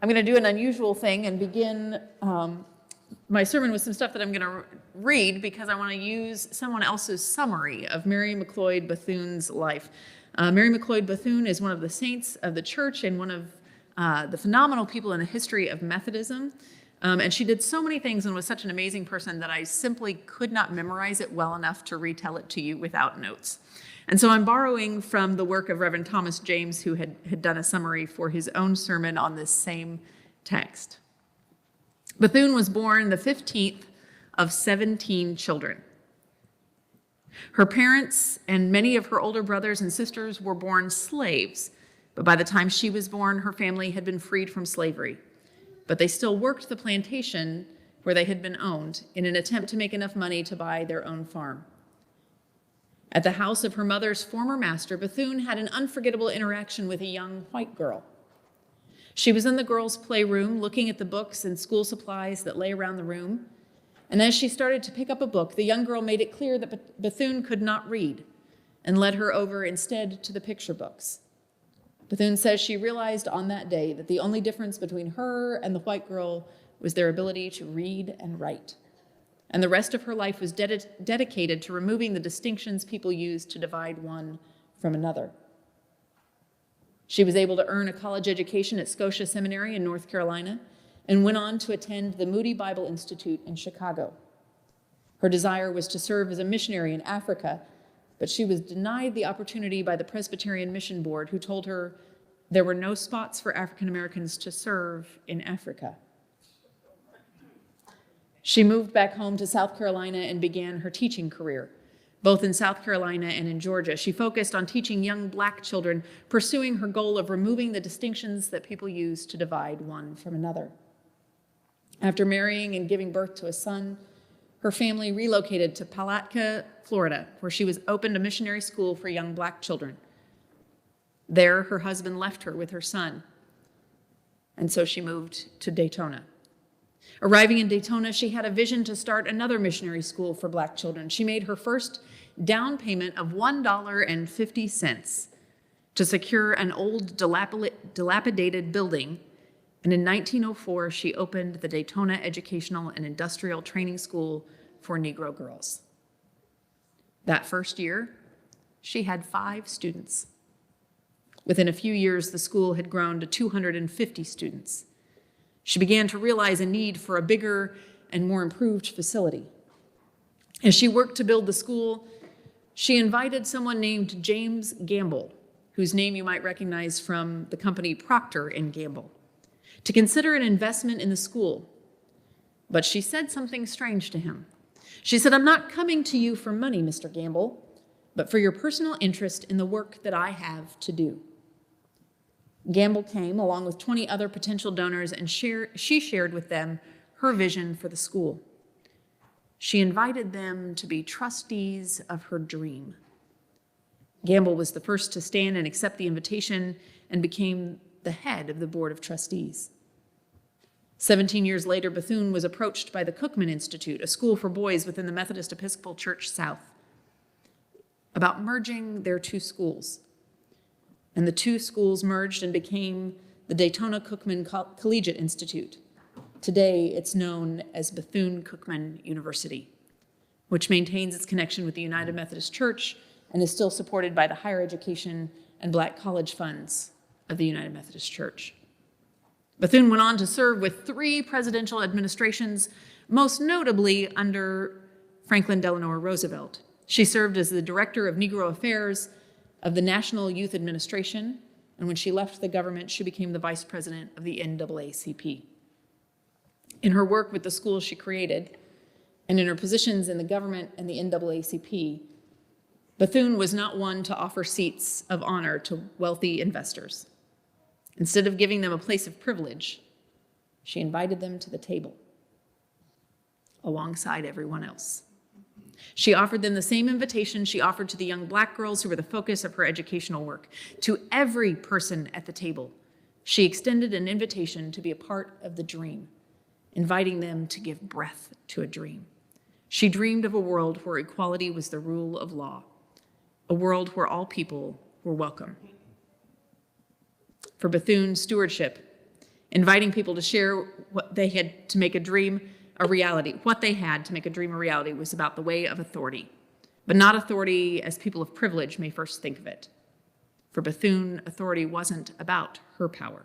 I'm going to do an unusual thing and begin my sermon with some stuff that I'm going to read because I want to use someone else's summary of Mary Mcleod Bethune's life. Mary Mcleod Bethune is one of the saints of the church and one of the phenomenal people in the history of Methodism. And she did so many things and was such an amazing person that I simply could not memorize it well enough to retell it to you without notes. And so I'm borrowing from the work of Reverend Thomas James, who had done a summary for his own sermon on this same text. Bethune was born the 15th of 17 children. Her parents and many of her older brothers and sisters were born slaves, but by the time she was born, her family had been freed from slavery. But they still worked the plantation where they had been owned in an attempt to make enough money to buy their own farm. At the house of her mother's former master, Bethune had an unforgettable interaction with a young white girl. She was in the girls' playroom looking at the books and school supplies that lay around the room. And as she started to pick up a book, the young girl made it clear that Bethune could not read and led her over instead to the picture books. Bethune says she realized on that day that the only difference between her and the white girl was their ability to read and write. And the rest of her life was dedicated to removing the distinctions people used to divide one from another. She was able to earn a college education at Scotia Seminary in North Carolina and went on to attend the Moody Bible Institute in Chicago. Her desire was to serve as a missionary in Africa, but she was denied the opportunity by the Presbyterian Mission Board, who told her there were no spots for African Americans to serve in Africa. She moved back home to South Carolina and began her teaching career. Both in South Carolina and in Georgia, she focused on teaching young Black children, pursuing her goal of removing the distinctions that people use to divide one from another. After marrying and giving birth to a son, her family relocated to Palatka, Florida, where she was opened a missionary school for young Black children. There, her husband left her with her son, and so she moved to Daytona. Arriving in Daytona, she had a vision to start another missionary school for Black children. She made her first down payment of $1.50 to secure an old dilapidated building, and in 1904, she opened the Daytona Educational and Industrial Training School for Negro girls. That first year, she had 5 students. Within a few years, the school had grown to 250 students. She began to realize a need for a bigger and more improved facility. As she worked to build the school, she invited someone named James Gamble, whose name you might recognize from the company Procter & Gamble, to consider an investment in the school. But she said something strange to him. She said, "I'm not coming to you for money, Mr. Gamble, but for your personal interest in the work that I have to do." Gamble came along with 20 other potential donors, and she shared with them her vision for the school. She invited them to be trustees of her dream. Gamble was the first to stand and accept the invitation and became the head of the board of trustees. 17 years later, Bethune was approached by the Cookman Institute, a school for boys within the Methodist Episcopal Church South, about merging their 2 schools. And the 2 schools merged and became the Daytona Cookman Collegiate Institute. Today, it's known as Bethune-Cookman University, which maintains its connection with the United Methodist Church and is still supported by the higher education and Black college funds of the United Methodist Church. Bethune went on to serve with 3 presidential administrations, most notably under Franklin Delano Roosevelt. She served as the Director of Negro Affairs of the National Youth Administration, and when she left the government, she became the vice president of the NAACP. In her work with the schools she created, and in her positions in the government and the NAACP, Bethune was not one to offer seats of honor to wealthy investors. Instead of giving them a place of privilege, she invited them to the table alongside everyone else. She offered them the same invitation she offered to the young Black girls who were the focus of her educational work. To every person at the table, she extended an invitation to be a part of the dream, inviting them to give breath to a dream. She dreamed of a world where equality was the rule of law, a world where all people were welcome. For Bethune, stewardship inviting people to share what they had to make a dream a reality. What they had to make a dream a reality was about the way of authority, but not authority as people of privilege may first think of it. For Bethune, authority wasn't about her power.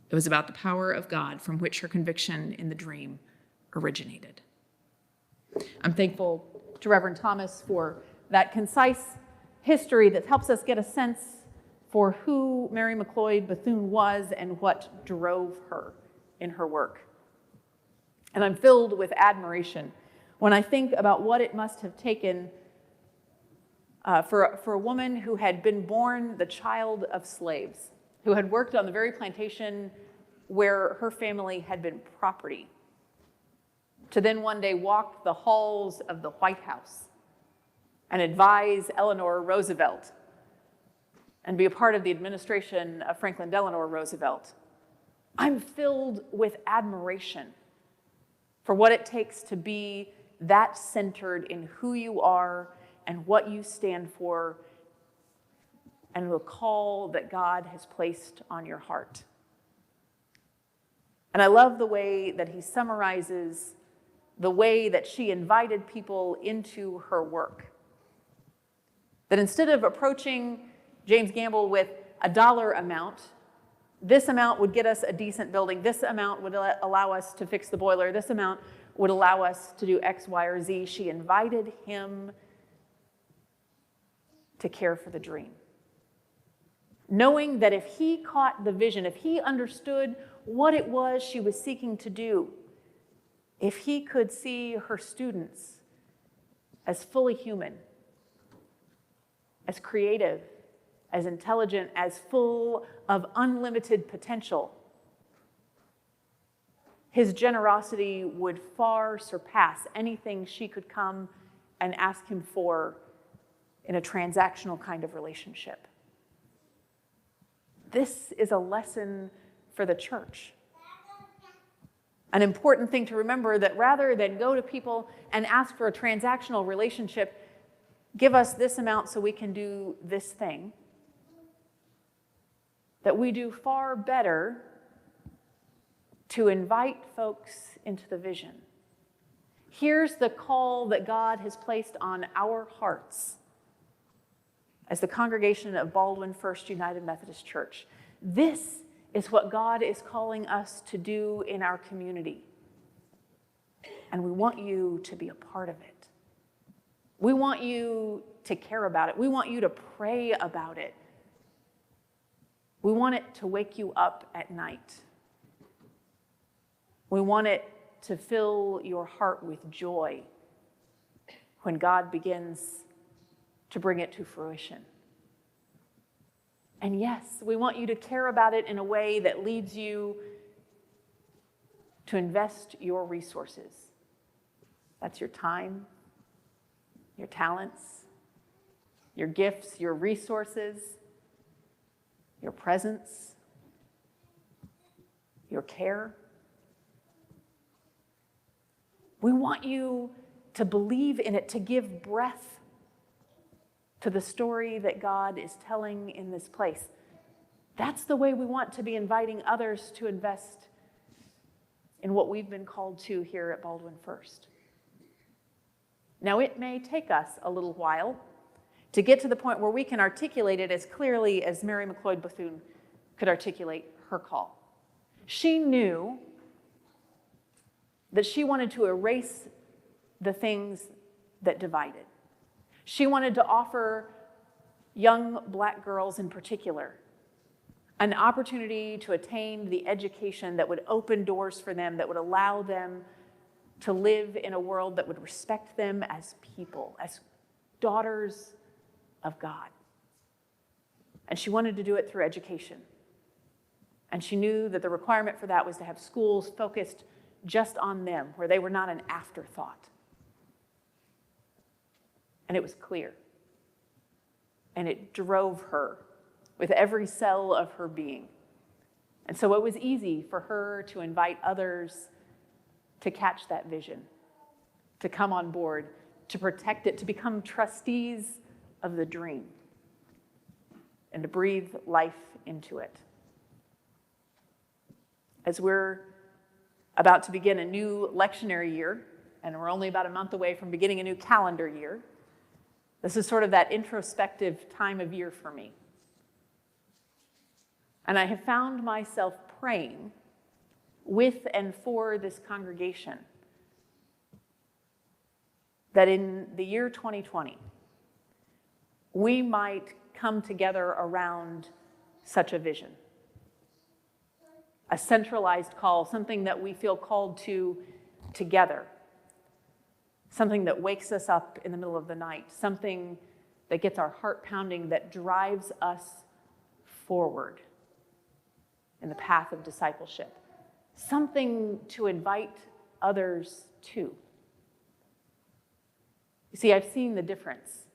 It was about the power of God from which her conviction in the dream originated. I'm thankful to Reverend Thomas for that concise history that helps us get a sense for who Mary Mcleod Bethune was and what drove her in her work. And I'm filled with admiration when I think about what it must have taken for a woman who had been born the child of slaves, who had worked on the very plantation where her family had been property, to then one day walk the halls of the White House and advise Eleanor Roosevelt and be a part of the administration of Franklin Delano Roosevelt. I'm filled with admiration for what it takes to be that centered in who you are and what you stand for and the call that God has placed on your heart. And I love the way that he summarizes the way that she invited people into her work. That instead of approaching James Gamble with a dollar amount, this amount would get us a decent building, this amount would allow us to fix the boiler, this amount would allow us to do X, Y, or Z. She invited him to care for the dream, knowing that if he caught the vision, if he understood what it was she was seeking to do, if he could see her students as fully human, as creative, as intelligent, as full of unlimited potential, his generosity would far surpass anything she could come and ask him for in a transactional kind of relationship. This is a lesson for the church. An important thing to remember, that rather than go to people and ask for a transactional relationship, give us this amount so we can do this thing, that we do far better to invite folks into the vision. Here's the call that God has placed on our hearts as the congregation of Baldwin First United Methodist Church. This is what God is calling us to do in our community. And we want you to be a part of it. We want you to care about it. We want you to pray about it. We want it to wake you up at night. We want it to fill your heart with joy when God begins to bring it to fruition. And yes, we want you to care about it in a way that leads you to invest your resources. That's your time, your talents, your gifts, your resources, your presence, your care. We want you to believe in it, to give breath to the story that God is telling in this place. That's the way we want to be inviting others to invest in what we've been called to here at Baldwin First. Now, it may take us a little while to get to the point where we can articulate it as clearly as Mary Mcleod Bethune could articulate her call. She knew that she wanted to erase the things that divided. She wanted to offer young Black girls in particular an opportunity to attain the education that would open doors for them, that would allow them to live in a world that would respect them as people, as daughters of God. And she wanted to do it through education. And she knew that the requirement for that was to have schools focused just on them, where they were not an afterthought. And it was clear. And it drove her with every cell of her being. And so it was easy for her to invite others to catch that vision, to come on board, to protect it, to become trustees of the dream, and to breathe life into it. as we're about to begin a new lectionary year, and we're only about a month away from beginning a new calendar year. This is sort of that introspective time of year for me. And I have found myself praying with and for this congregation that in the year 2020, we might come together around such a vision. A centralized call, something that we feel called to together. Something that wakes us up in the middle of the night. Something that gets our heart pounding, that drives us forward in the path of discipleship. Something to invite others to. You see, I've seen the difference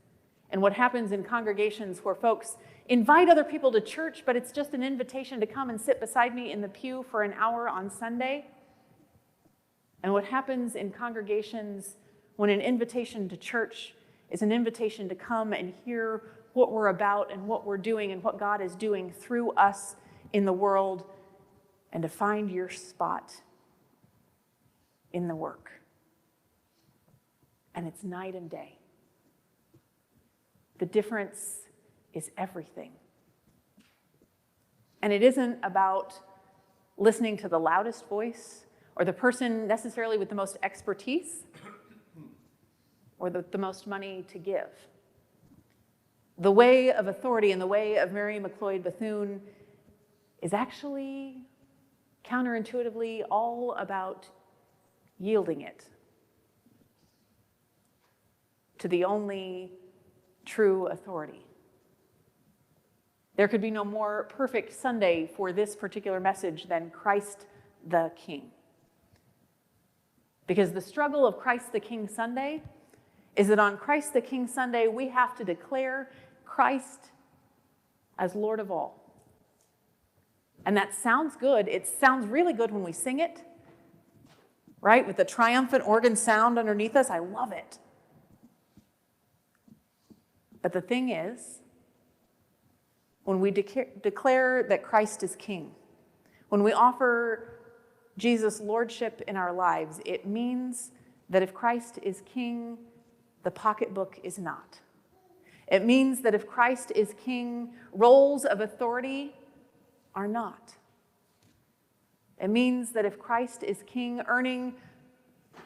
in what happens in congregations where folks invite other people to church, but it's just an invitation to come and sit beside me in the pew for an hour on Sunday. And what happens in congregations when an invitation to church is an invitation to come and hear what we're about and what we're doing and what God is doing through us in the world, and to find your spot in the work. And it's night and day. The difference is everything. And it isn't about listening to the loudest voice or the person necessarily with the most expertise or the most money to give. The way of authority and the way of Mary Mcleod Bethune is actually counterintuitively all about yielding it to the only true authority. There could be no more perfect Sunday for this particular message than Christ the King. Because the struggle of Christ the King Sunday is that on Christ the King Sunday, we have to declare Christ as Lord of all. And that sounds good. It sounds really good when we sing it, right? With the triumphant organ sound underneath us. I love it. But the thing is, when we declare that Christ is King, when we offer Jesus' lordship in our lives, it means that if Christ is King, the pocketbook is not. It means that if Christ is King, roles of authority are not. It means that if Christ is King, earning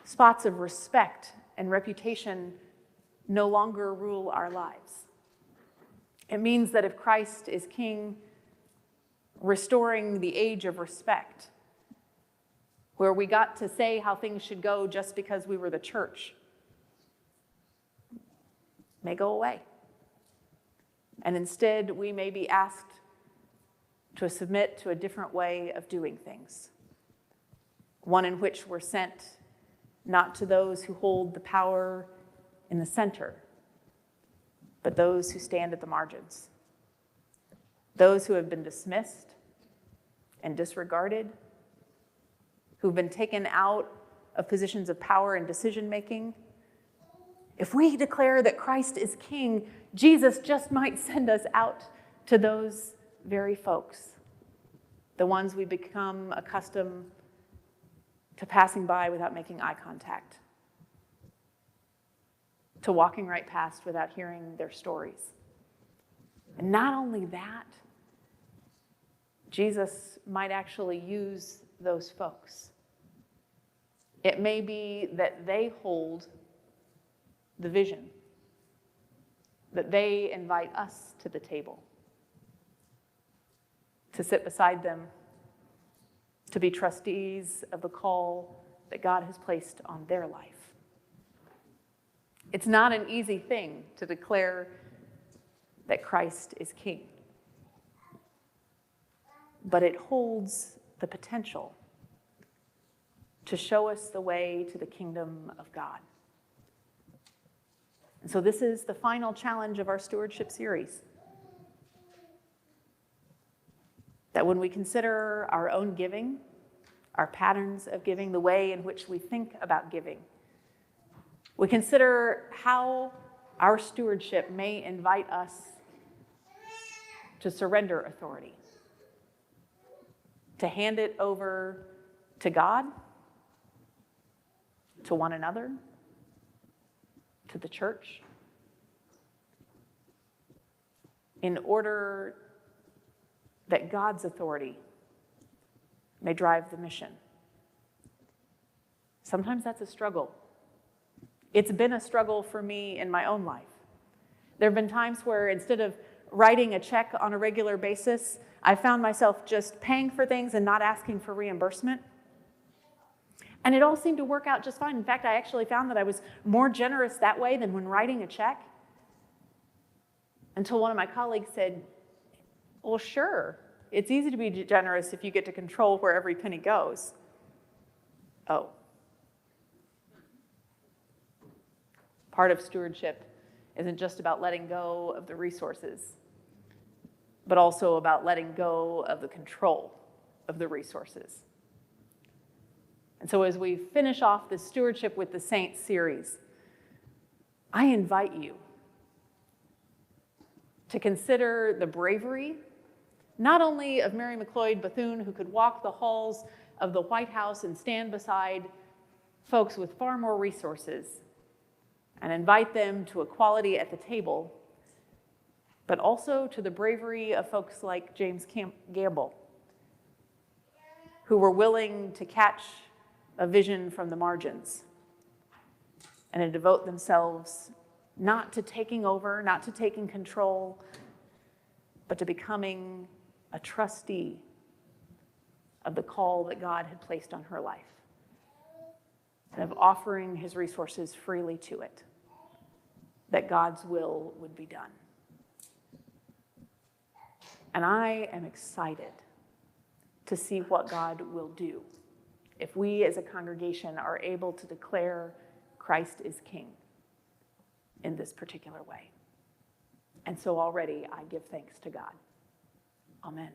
spots of respect and reputation no longer rule our lives. It means that if Christ is King, restoring the age of respect, where we got to say how things should go just because we were the church, may go away. And instead, we may be asked to submit to a different way of doing things. One in which we're sent not to those who hold the power in the center, but those who stand at the margins. Those who have been dismissed and disregarded, who've been taken out of positions of power and decision-making. If we declare that Christ is King, Jesus just might send us out to those very folks, the ones we become accustomed to passing by without making eye contact, to walking right past without hearing their stories. And not only that, Jesus might actually use those folks. It may be that they hold the vision, that they invite us to the table, to sit beside them, to be trustees of the call that God has placed on their life. It's not an easy thing to declare that Christ is King, but it holds the potential to show us the way to the kingdom of God. And so this is the final challenge of our stewardship series. That when we consider our own giving, our patterns of giving, the way in which we think about giving, we consider how our stewardship may invite us to surrender authority, to hand it over to God, to one another, to the church, in order that God's authority may drive the mission. Sometimes that's a struggle. It's been a struggle for me in my own life. There have been times where instead of writing a check on a regular basis, I found myself just paying for things and not asking for reimbursement. And it all seemed to work out just fine. In fact, I actually found that I was more generous that way than when writing a check. Until one of my colleagues said, well, sure, it's easy to be generous if you get to control where every penny goes. Oh. Part of stewardship isn't just about letting go of the resources, but also about letting go of the control of the resources. And so as we finish off this Stewardship with the Saints series, I invite you to consider the bravery, not only of Mary Mcleod Bethune, who could walk the halls of the White House and stand beside folks with far more resources and invite them to equality at the table, but also to the bravery of folks like James Gamble, who were willing to catch a vision from the margins and to devote themselves not to taking over, not to taking control, but to becoming a trustee of the call that God had placed on her life and of offering his resources freely to it, that God's will would be done. And I am excited to see what God will do if we as a congregation are able to declare Christ is King in this particular way. And so already I give thanks to God. Amen.